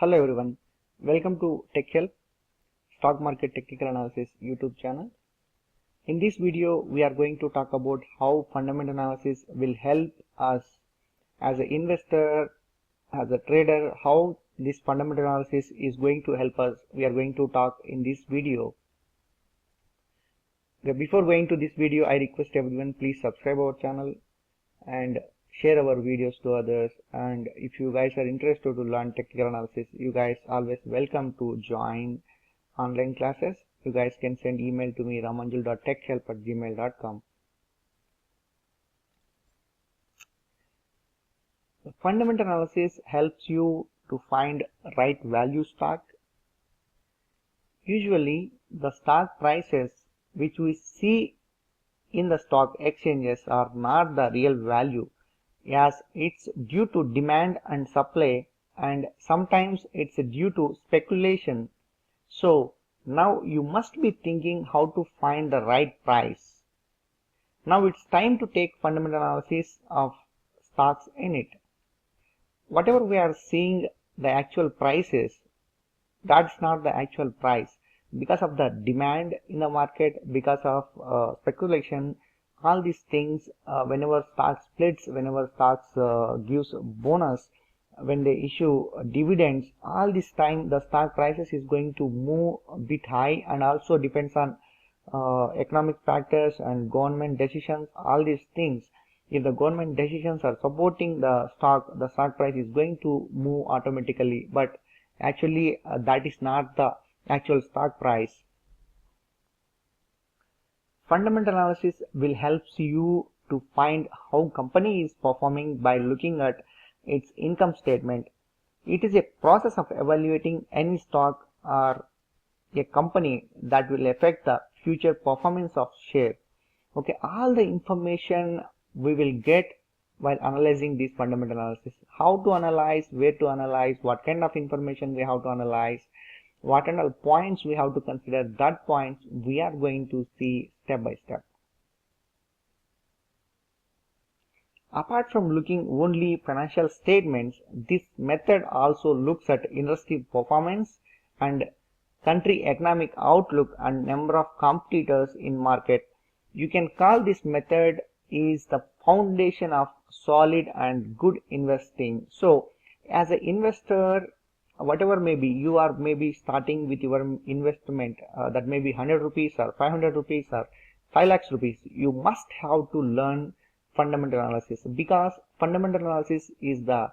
Hello everyone, welcome to Tech Help Stock Market Technical Analysis YouTube channel. In this video, we are going to talk about how fundamental analysis will help us as an investor, as a trader, how this fundamental analysis is going to help us. We are going to talk in this video. Before going to this video, I request everyone please subscribe our channel and share our videos to others. And if you guys are interested to learn technical analysis, you guys always welcome to join online classes. You guys can send email to me ramanjul.techhelp@gmail.com. Fundamental analysis helps you to find right value stock. Usually the stock prices which we see in the stock exchanges are not the real value, as it's due to demand and supply, and sometimes it's due to speculation. So now you must be thinking how to find the right price. Now it's time to take fundamental analysis of stocks in it. Whatever we are seeing the actual prices, that's not the actual price. Because of the demand in the market, because of speculation, all these things, whenever stock splits, whenever stocks gives bonus, when they issue dividends, all this time the stock prices is going to move a bit high, and also depends on economic factors and government decisions, all these things. If the government decisions are supporting the stock price is going to move automatically, but actually that is not the actual stock price. Fundamental analysis will help you to find how company is performing by looking at its income statement. It is a process of evaluating any stock or a company that will affect the future performance of share. Okay, all the information we will get while analyzing this fundamental analysis. How to analyze, where to analyze, what kind of information we have to analyze, what kind of points we have to consider, that points we are going to see step by step. Apart from looking only financial statements, this method also looks at industry performance and country economic outlook and number of competitors in market. You can call this method is the foundation of solid and good investing. So as an investor, whatever may be, you are maybe starting with your investment that may be 100 rupees or 500 rupees or 5 lakhs rupees. You must have to learn fundamental analysis, because fundamental analysis is the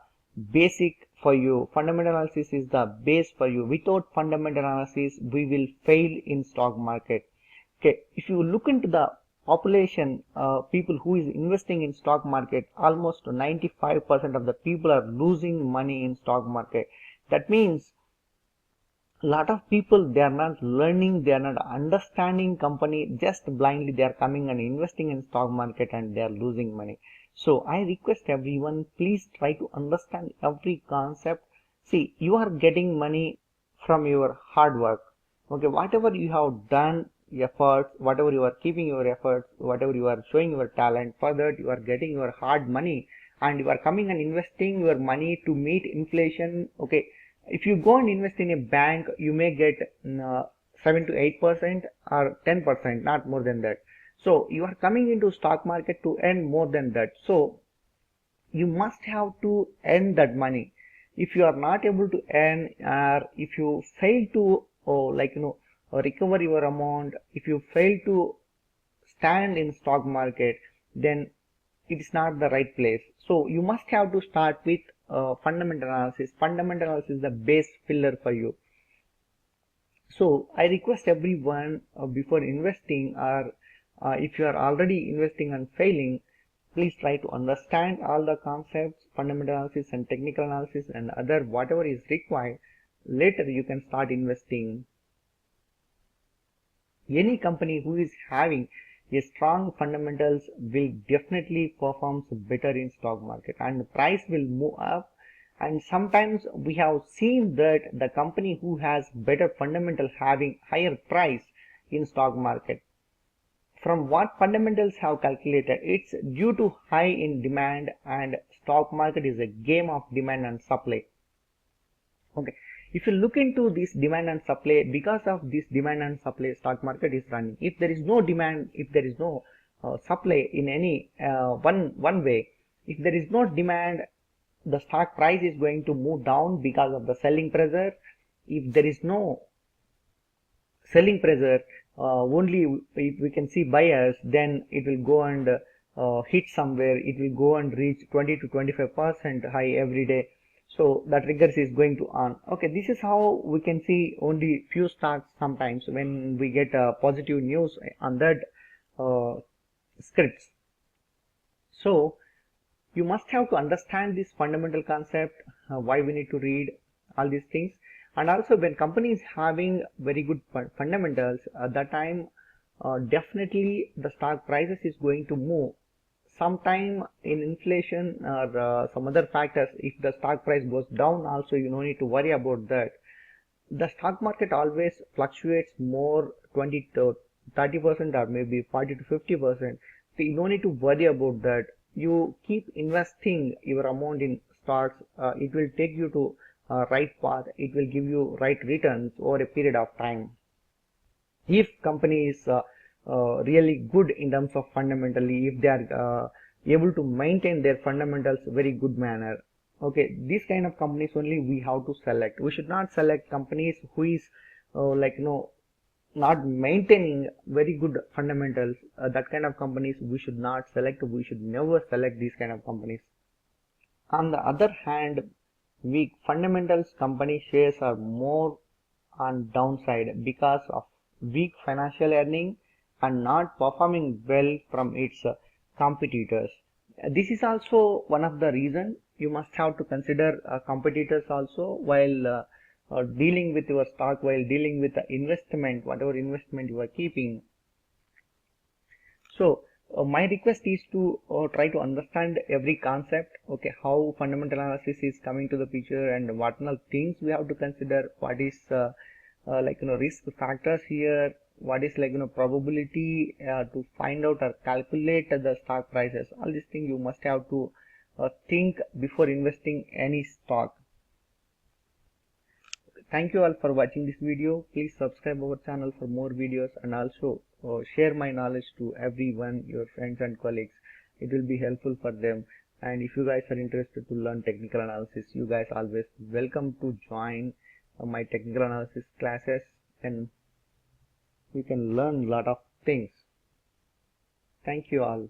basic for you. Fundamental analysis is the base for you. Without fundamental analysis, we will fail in stock market. Okay, if you look into the population, people who is investing in stock market, almost 95% of the people are losing money in stock market. That means a lot of people, they are not learning, they are not understanding company, just blindly they are coming and investing in stock market and they are losing money. So I request everyone, please try to understand every concept. See, you are getting money from your hard work. Okay, whatever you have done efforts, whatever you are keeping your efforts, whatever you are showing your talent, for that you are getting your hard money, and you are coming and investing your money to meet inflation. Okay, if you go and invest in a bank, you may get 7 to 8% or 10%, not more than that. So you are coming into stock market to earn more than that. So you must have to earn that money. If you are not able to earn, or if you fail to recover your amount, if you fail to stand in stock market, then it is not the right place. So you must have to start with fundamental analysis. Fundamental analysis is the base pillar for you. So I request everyone, before investing, or if you are already investing and failing, please try to understand all the concepts, fundamental analysis and technical analysis and other whatever is required. Later you can start investing. Any company who is having a strong fundamentals will definitely performs better in stock market, and the price will move up. And sometimes we have seen that the company who has better fundamental having higher price in stock market. From what fundamentals have calculated, it's due to high in demand, and stock market is a game of demand and supply. Okay, If you look into this demand and supply, because of this demand and supply, stock market is running. If there is no demand, if there is no supply in any one way, if there is no demand, the stock price is going to move down because of the selling pressure. If there is no selling pressure, only if we can see buyers, then it will go and hit somewhere. It will go and reach 20 to 25% high every day. So the triggers is going to on. Okay, this is how we can see only few stocks sometimes when we get positive news on that scripts. So you must have to understand this fundamental concept, why we need to read all these things. And also when company is having very good fundamentals, at that time definitely the stock prices is going to move. Sometime in inflation or some other factors, if the stock price goes down also, you don't need to worry about that. The stock market always fluctuates more 20 to 30% or maybe 40 to 50%. So you don't need to worry about that. You keep investing your amount in stocks. It will take you to right path. It will give you right returns over a period of time. If company is really good in terms of fundamentally, if they are able to maintain their fundamentals very good manner, okay, these kind of companies only we have to select. We should not select companies who is not maintaining very good fundamentals. That kind of companies we should not select. We should never select these kind of companies. On the other hand, weak fundamentals company shares are more on downside because of weak financial earning and not performing well from its competitors. This is also one of the reason you must have to consider competitors also while dealing with your stock, while dealing with the investment, whatever investment you are keeping. So my request is to try to understand every concept, okay, how fundamental analysis is coming to the picture and what all things we have to consider, what is risk factors here, what is probability to find out or calculate the stock prices. All these things you must have to think before investing any stock. Thank you all for watching this video. Please subscribe our channel for more videos and also share my knowledge to everyone, your friends and colleagues. It will be helpful for them. And if you guys are interested to learn technical analysis, you guys always welcome to join my technical analysis classes, and you can learn a lot of things. Thank you all.